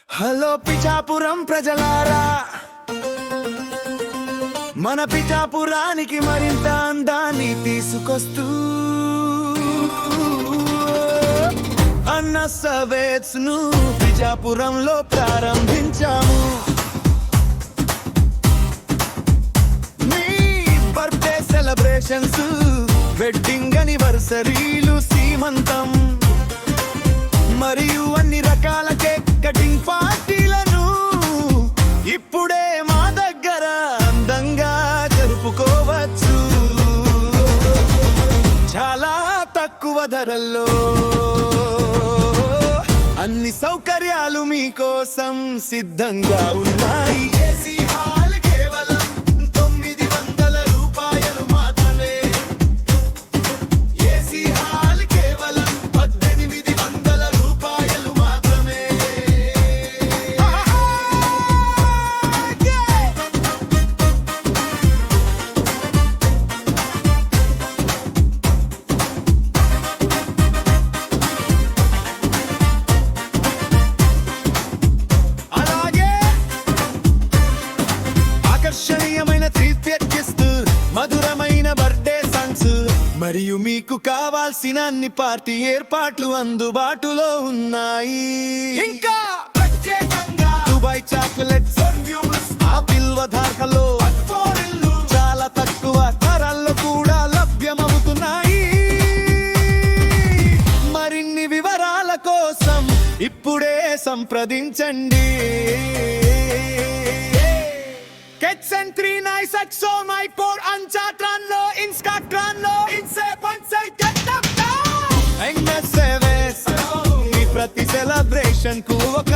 Hello Pithapuram ప్రజలారా, మన పిఠాపురానికి మరింత అందాన్ని తీసుకొస్తూ అన్న సవేట్స్ ను పిఠాపురంలో ప్రారంభించాము. మీ బర్త్డే సెలబ్రేషన్స్, వెడ్డింగ్ అనివర్సరీలు, సీమంతం మరియు అన్ని రకాల కేక్ కటింగ్ పార్టీలను ఇప్పుడే మా దగ్గర అందంగా జరుపుకోవచ్చు. చాలా తక్కువ ధరల్లో అన్ని సౌకర్యాలు మీకోసం సిద్ధంగా ఉన్నాయి. ఏసీ హాల్ కేవలం 900 రూపాయలు మాత్రమే. ఏసీ హాల్ కేవలం 1800 రూపాయలు మాత్రమే. అలాగే ఆకర్షణీయమైన 3 మధురమైన బర్త్డే సాంగ్స్ మరియు మీకు కావాల్సిన అన్ని పార్టీ ఏర్పాట్లు అందుబాటులో ఉన్నాయి. ఇంకా ప్రత్యేకంగా దుబాయ్ చాక్లెట్స్, ఆపిల్ వధార్కలో చాలా తక్కువ ధరల్లో కూడా లభ్యమవుతున్నాయి. మరిన్ని వివరాల కోసం ఇప్పుడే సంప్రదించండి. Ketsen 3960 Maipor Anchatranlo Inskatranlo Inse Pansay Ketapta NSVS మీ ప్రతి సెలబ్రేషన్ కు ఒక